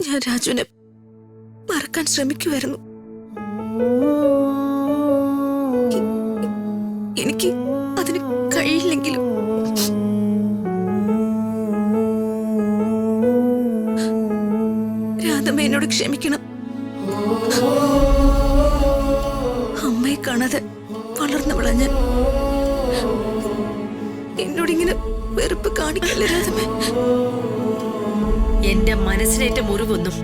ഞാൻ രാജുവിനെ മറക്കാൻ ശ്രമിക്കുമായിരുന്നു. എനിക്ക് അതിന് കഴിയില്ലെങ്കിലും രാധമ്മ എന്നോട് ക്ഷമിക്കണം. അമ്മയെ കാണാതെ വളർന്നവളാ ഞാൻ. എന്നോടിങ്ങനെ വെറുപ്പ് കാണിക്കല്ലേ രാധമ്മ. എന്റെ മനസ്സിനേറ്റ മുറിവൊന്നും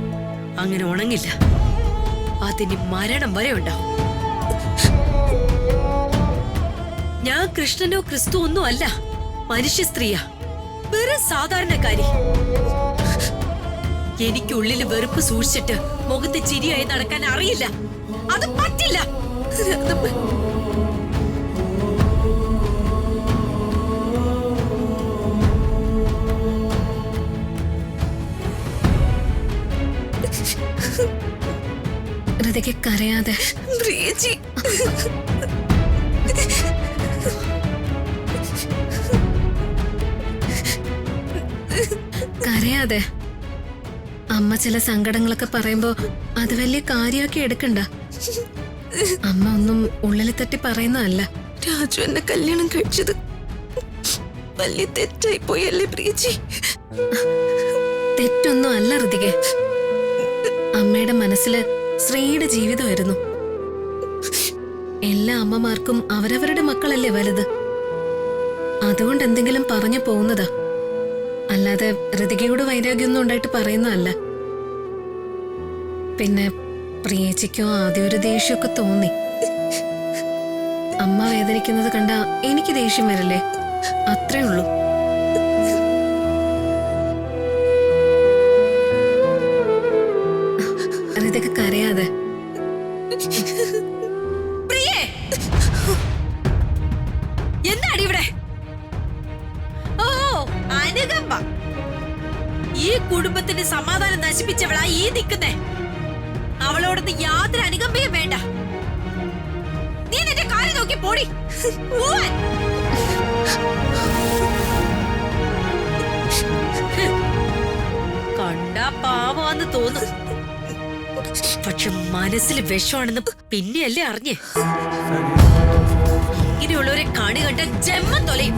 അങ്ങനെ ഉണങ്ങില്ല. അതിന് മരണം വരെ ഉണ്ടാവും. ഞാൻ കൃഷ്ണനോ ക്രിസ്തു ഒന്നും അല്ല, മനുഷ്യ സ്ത്രീയാ, വെറും സാധാരണക്കാരി. എനിക്കുള്ളിൽ വെറുപ്പ് സൂക്ഷിച്ചിട്ട് മുഖത്ത് ചിരിയായി നടക്കാൻ അറിയില്ല. അത് പറ്റില്ല. ഹൃതിക്ക് കരയാതെ. പ്രിയജി, കരയാതെ. അമ്മ ചില സങ്കടങ്ങളൊക്കെ പറയുമ്പോ അത് വലിയ കാര്യമാക്കി എടുക്കണ്ട. അമ്മ ഒന്നും ഉള്ളിൽ തട്ടി പറയുന്നതല്ല. രാജു എന്നെ കല്യാണം കഴിച്ചത് വലിയ തെറ്റായി പോയല്ലേ പ്രിയജി? തെറ്റൊന്നും അല്ല ഹൃതികെ. അമ്മയുടെ മനസ്സില് ശ്രീയുടെ ജീവിതമായിരുന്നു. എല്ലാ അമ്മമാർക്കും അവരവരുടെ മക്കളല്ലേ വലുത്. അതുകൊണ്ട് എന്തെങ്കിലും പറഞ്ഞു പോകുന്നതാ, അല്ലാതെ ഹൃതികയോട് വൈരാഗ്യമൊന്നും ഉണ്ടായിട്ട് പറയുന്നതല്ല. പിന്നെ പ്രിയച്ചിക്കോ ആദ്യം ഒരു ദേഷ്യമൊക്കെ തോന്നി. അമ്മ വേദനിക്കുന്നത് കണ്ട എനിക്ക് ദേഷ്യം വരില്ലേ, അത്രേ ഉള്ളൂ. ഹൃതിക കരയാതെ. എന്താണ് ഇവിടെ? ഓ, അനുകമ്പ. ഈ കുടുംബത്തിന്റെ സമാധാനം നശിപ്പിച്ചവളാ ഈ നിൽക്കുന്നേ. അവളോടൊന്ന് യാതൊരു അനുകമ്പയും വേണ്ട. നീ എന്റെ കാര്യം നോക്കി പോടി. കണ്ടാ പാവാന്ന് തോന്നും, പക്ഷെ മനസ്സിൽ വിഷമാണെന്ന് പിന്നെയല്ലേ അറിഞ്ഞേ. ഇങ്ങനെയുള്ളവരെ കാണി കണ്ട ജന്മം തൊലയും.